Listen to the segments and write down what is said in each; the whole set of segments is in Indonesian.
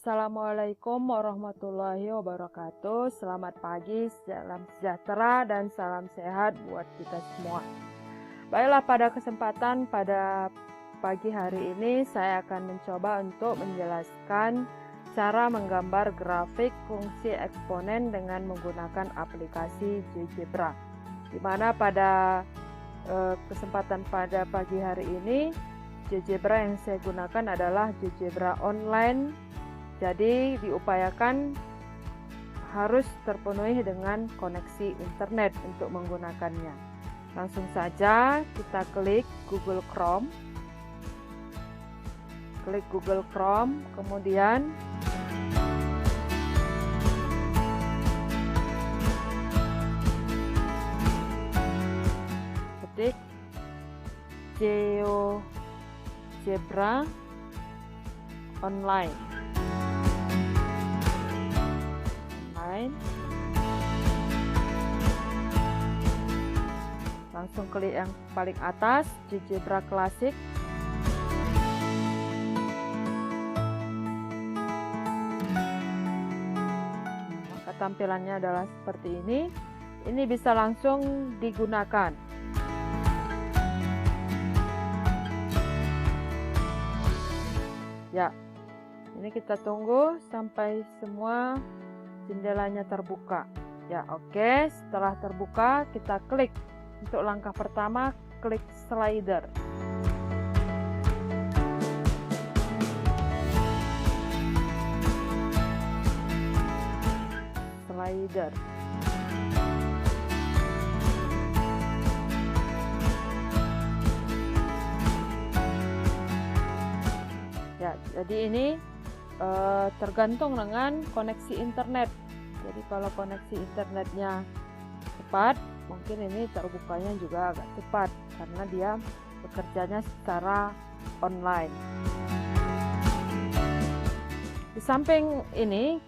Assalamualaikum warahmatullahi wabarakatuh. Selamat pagi, salam sejahtera dan salam sehat buat kita semua. Baiklah, pada kesempatan pada pagi hari ini saya akan mencoba untuk menjelaskan cara menggambar grafik fungsi eksponen dengan menggunakan aplikasi GeoGebra. Di mana pada kesempatan pada pagi hari ini GeoGebra yang saya gunakan adalah GeoGebra online. Jadi diupayakan harus terpenuhi dengan koneksi internet untuk menggunakannya. Langsung saja kita klik Google Chrome. Klik Google Chrome, kemudian ketik GeoGebra online. Langsung klik yang paling atas, GeoGebra Classic. Maka tampilannya adalah seperti ini. Ini bisa langsung digunakan. Ya, ini kita tunggu sampai semua jendelanya terbuka. Ya, oke. Setelah terbuka, kita klik. Untuk langkah pertama, klik slider. Slider. Ya, jadi ini tergantung dengan koneksi internet. Jadi kalau koneksi internetnya cepat, mungkin ini terbukanya juga agak cepat karena dia bekerjanya secara online. Di samping ini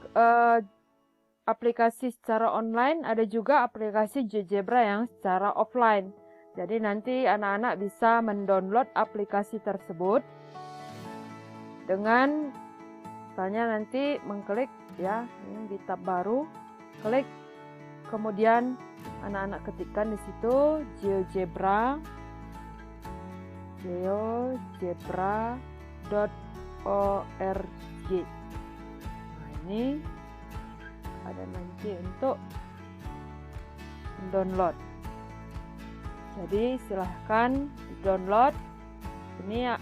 aplikasi secara online, ada juga aplikasi GeoGebra yang secara offline. Jadi nanti anak-anak bisa mendownload aplikasi tersebut dengan misalnya nanti mengklik ya, ini di tab baru, klik, kemudian anak-anak ketikkan di situ geogebra.org. Nah, ini ada nanti untuk download. Jadi silahkan download. Ini ya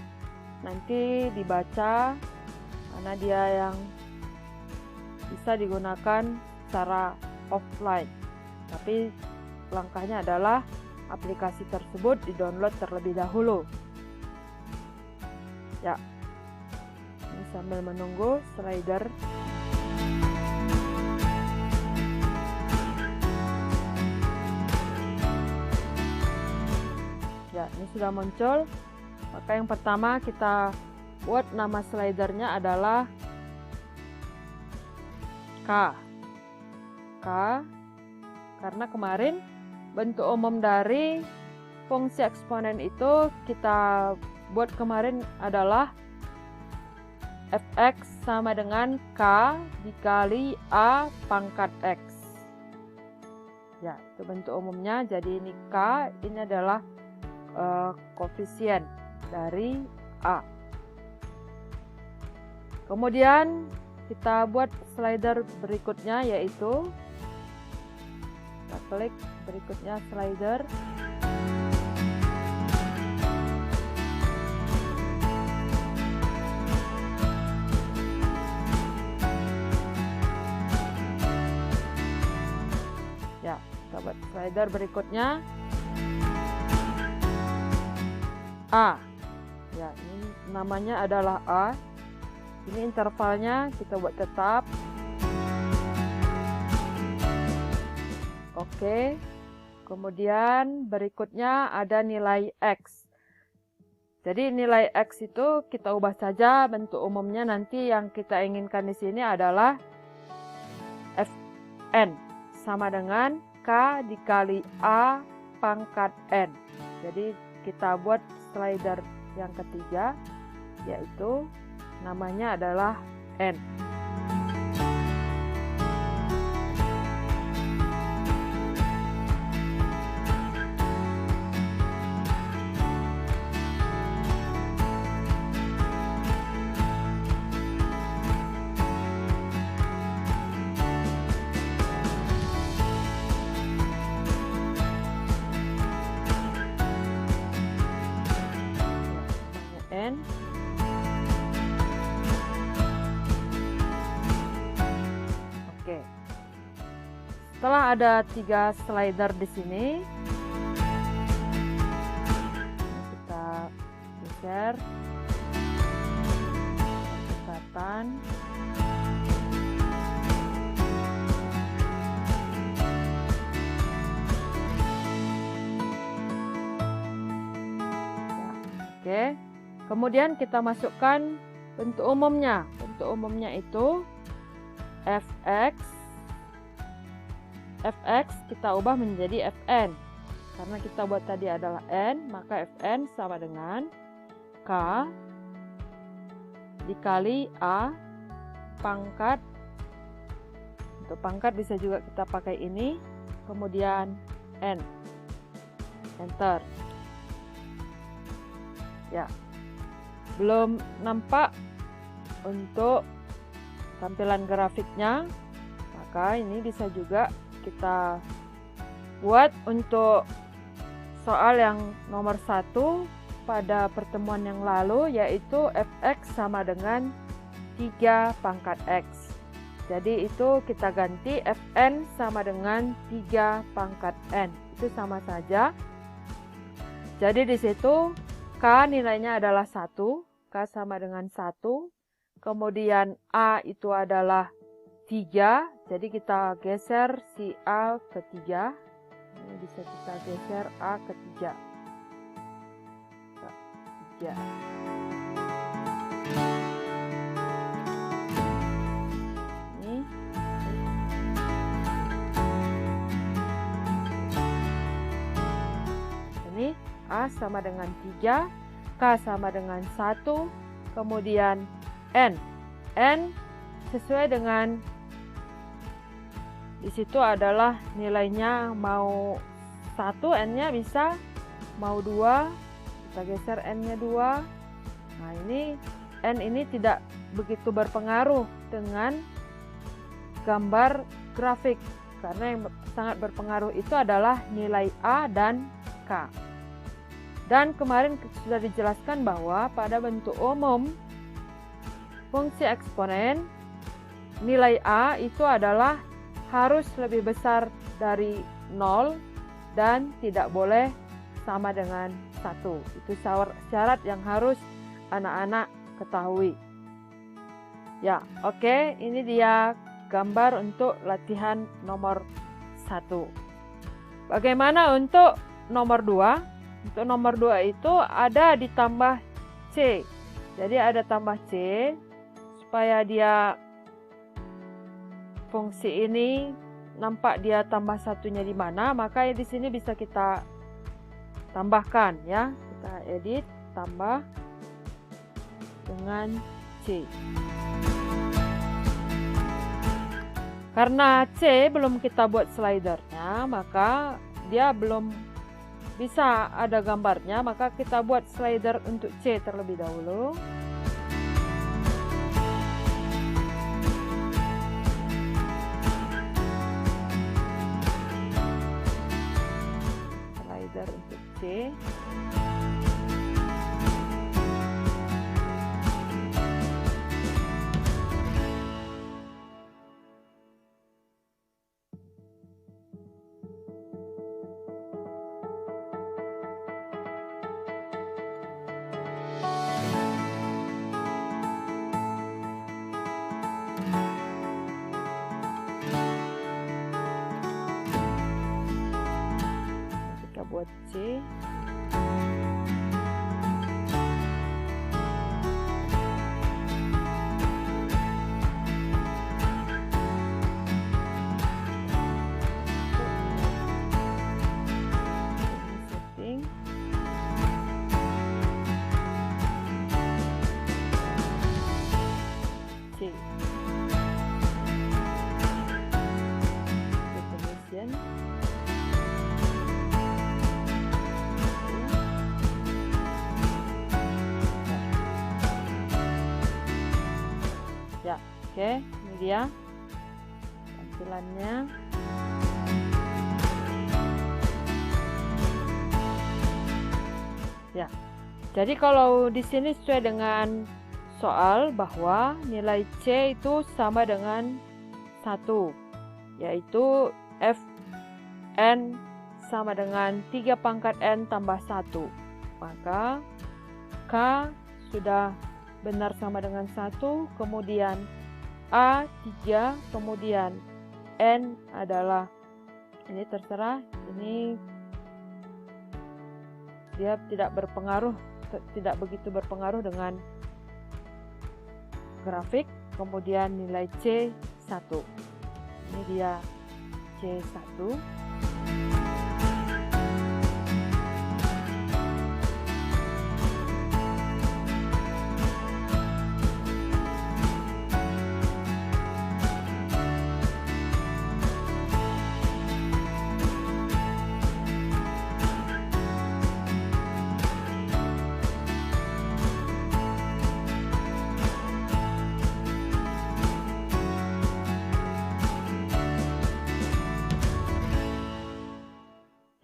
nanti dibaca karena dia yang bisa digunakan secara offline. Tapi langkahnya adalah aplikasi tersebut di-download terlebih dahulu. Ya, ini sambil menunggu slider. Ya, ini sudah muncul. Maka yang pertama kita buat nama slidernya adalah K. Karena kemarin bentuk umum dari fungsi eksponen itu kita buat kemarin adalah fx sama dengan K dikali A pangkat X. Ya, itu bentuk umumnya. Jadi ini K, ini adalah koefisien dari A. Kemudian kita buat slider berikutnya, yaitu kita klik berikutnya slider. Ya, kita buat slider berikutnya A. Ya, ini namanya adalah A. Ini intervalnya kita buat tetap. Oke. Kemudian berikutnya ada nilai X. Jadi nilai X itu kita ubah saja bentuk umumnya, nanti yang kita inginkan di sini adalah Fn sama dengan K dikali A pangkat N. Jadi kita buat slider yang ketiga, yaitu namanya adalah N. Setelah ada 3 slider di sini, kita geser pendekatan. Oke, kemudian kita masukkan bentuk umumnya. Bentuk umumnya itu fx kita ubah menjadi fn. Karena kita buat tadi adalah n, maka fn sama dengan k dikali a pangkat. Untuk pangkat bisa juga kita pakai ini, kemudian n. Enter. Ya, belum nampak untuk tampilan grafiknya, maka ini bisa juga kita buat untuk soal yang nomor 1 pada pertemuan yang lalu, yaitu fx sama dengan 3 pangkat x. Jadi itu kita ganti fn sama dengan 3 pangkat n, itu sama saja. Jadi di situ K nilainya adalah 1, K sama dengan 1, kemudian A itu adalah 3, jadi kita geser si A ke 3, ini bisa kita geser A ke 3. Ini A sama dengan 3, K sama dengan 1, kemudian N. N sesuai dengan di situ adalah nilainya mau 1, N-nya bisa, mau 2, kita geser N-nya 2. Nah ini N ini tidak begitu berpengaruh dengan gambar grafik, karena yang sangat berpengaruh itu adalah nilai A dan K. Dan kemarin sudah dijelaskan bahwa pada bentuk umum fungsi eksponen, nilai A itu adalah harus lebih besar dari 0 dan tidak boleh sama dengan 1. Itu syarat yang harus anak-anak ketahui. Ya, oke, ini dia gambar untuk latihan nomor 1. Bagaimana untuk nomor 2? Untuk nomor 2 itu ada ditambah C. Jadi ada tambah C supaya dia fungsi ini nampak dia tambah satunya di mana, maka di sini bisa kita tambahkan ya. Kita edit tambah dengan C. Karena C belum kita buat slidernya, maka dia belum bisa ada gambarnya, maka kita buat slider untuk C terlebih dahulu. Slider untuk C. Buat C. Setting. C. Definition. Ya, oke, ini dia tampilannya. Ya, jadi kalau di sini sesuai dengan soal bahwa nilai C itu sama dengan 1, yaitu Fn sama dengan 3 pangkat N tambah 1. Maka K sudah benar sama dengan 1, kemudian A 3, kemudian N adalah, ini terserah, ini dia tidak begitu berpengaruh dengan grafik. Kemudian nilai C 1. Ini dia C 1.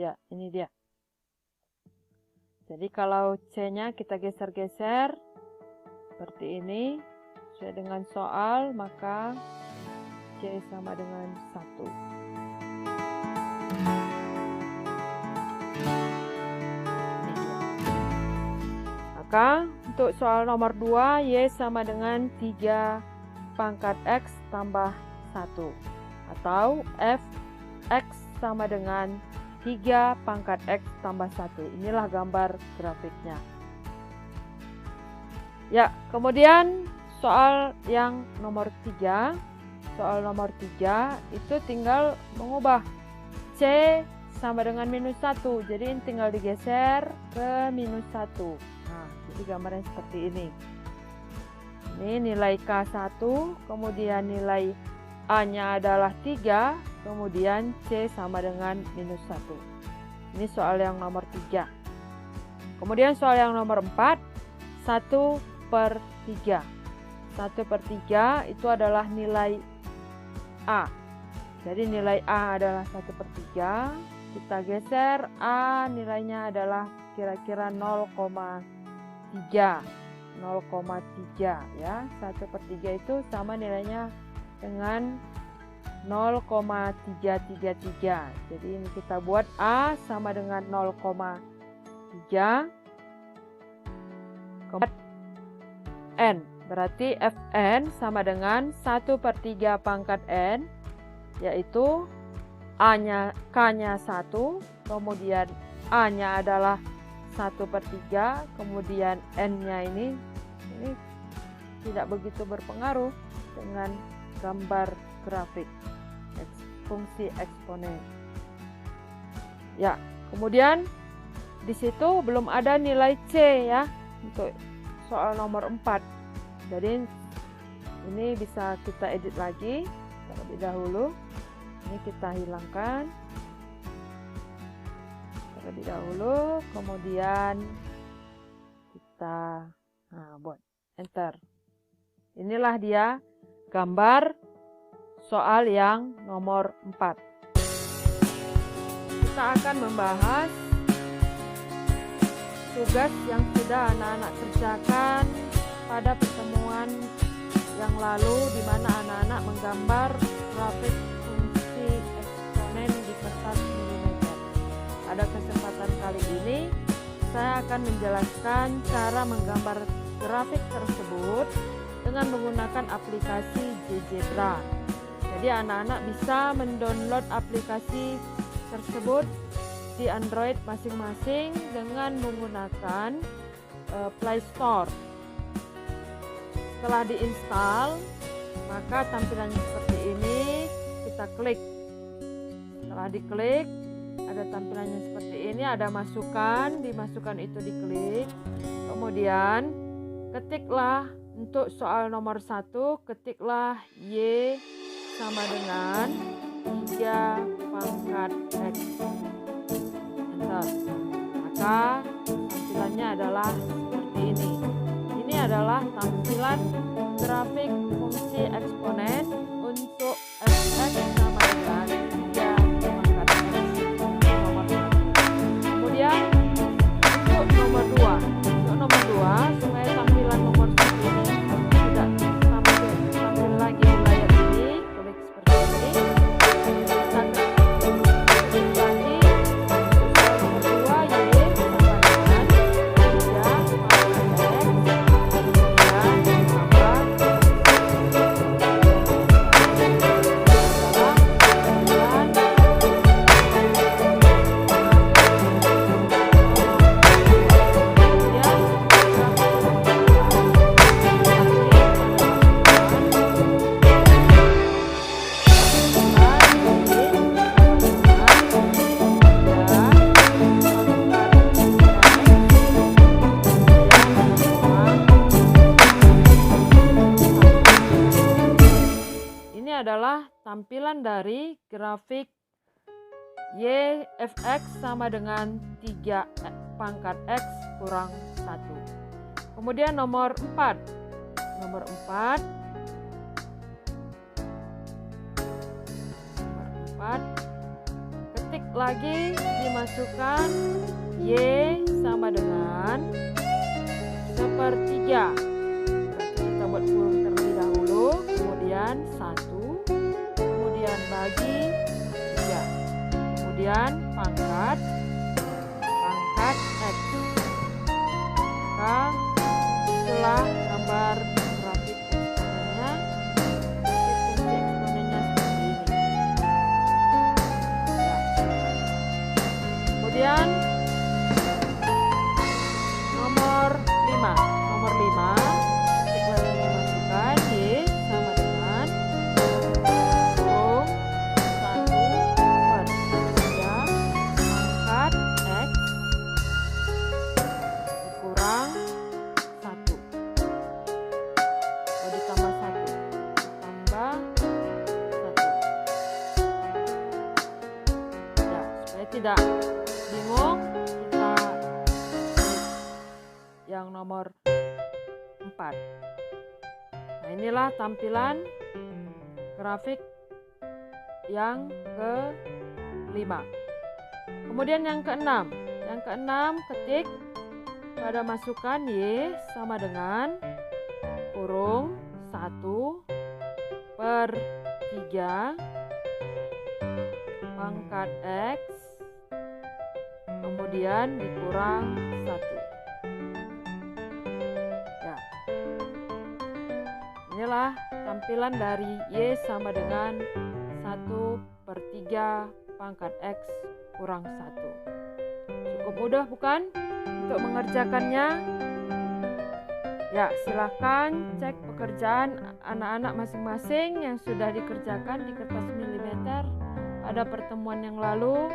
Ya, ini dia. Jadi kalau C-nya kita geser-geser seperti ini, sesuai dengan soal, maka C sama dengan 1. Maka untuk soal nomor 2, Y sama dengan 3 pangkat X tambah 1. Atau Fx sama dengan 3 pangkat X tambah 1. Inilah gambar grafiknya. Ya, kemudian soal yang nomor 3. Soal nomor 3 itu tinggal mengubah C sama dengan minus 1. Jadi ini tinggal digeser ke minus 1. Nah, jadi gambarnya seperti ini. Ini nilai K1, kemudian nilai A-nya adalah 3, kemudian C sama dengan minus 1. Ini soal yang nomor 3. Kemudian soal yang nomor 4, 1/3. 1/3 itu adalah nilai A. Jadi nilai A adalah 1/3. Kita geser, A nilainya adalah kira-kira 0,3. 0,3 ya. 1/3 itu sama nilainya dengan 0,333. Jadi ini kita buat A sama dengan 0,3. N berarti Fn sama dengan 1/3 pangkat N, yaitu K-nya 1, kemudian A-nya adalah 1/3, kemudian N-nya ini tidak begitu berpengaruh dengan gambar grafik fungsi eksponen. Ya, kemudian di situ belum ada nilai C ya untuk soal nomor 4. Jadi ini bisa kita edit lagi terlebih dahulu. Ini kita hilangkan terlebih dahulu, kemudian kita buat enter. Inilah dia gambar soal yang nomor 4. Kita akan membahas tugas yang sudah anak-anak kerjakan pada pertemuan yang lalu, di mana anak-anak menggambar grafik fungsi eksponen di kertas milimeter. Pada kesempatan kali ini, saya akan menjelaskan cara menggambar grafik tersebut dengan menggunakan aplikasi GeoGebra. Jadi anak-anak bisa mendownload aplikasi tersebut di Android masing-masing dengan menggunakan Play Store. Setelah diinstal, maka tampilannya seperti ini. Kita klik. Setelah diklik, ada tampilannya seperti ini. Ada masukan, dimasukkan itu diklik. Kemudian ketiklah untuk soal nomor 1, ketiklah Y sama dengan 3 pangkat X. Enter. Maka tampilannya adalah seperti ini. Ini adalah tampilan grafik fungsi eksponen untuk Fx sama dengan 3 pangkat X nomor 1. Kemudian untuk nomor 2. Untuk nomor 2, supaya tampilan nomor 1 ini tidak tampil lagi di layar ini, klik seperti ini. Kita adalah tampilan dari grafik Y fx sama dengan 3 pangkat X kurang 1. Kemudian nomor 4. Nomor 4. Ketik lagi, dimasukkan Y sama dengan 1/3. Berarti kita buat kurung terlebih dahulu, kemudian 1, kemudian bagi 3, kemudian pangkat X. Maka itulah gambar grafik eksponennya. Fungsi eksponennya seperti ini. Kemudian nomor 5. Nomor 5, ketik lagi dimasukkan Y sama dengan kurung 1/3 pangkat X dikurang 1. Oh, ditambah 1. Tambah 1. Ya, supaya tidak bingung, kita yang nomor 4. Nah, inilah tampilan grafik yang ke-5. Kemudian yang ke-6. Yang ke-6, ketik pada masukkan Y sama dengan kurung 1/3 pangkat X kemudian dikurang 1. Ya. Inilah tampilan dari Y sama dengan 1/3 pangkat X kurang 1. Cukup mudah bukan untuk mengerjakannya? Ya, silahkan cek pekerjaan anak-anak masing-masing yang sudah dikerjakan di kertas milimeter pada pertemuan yang lalu.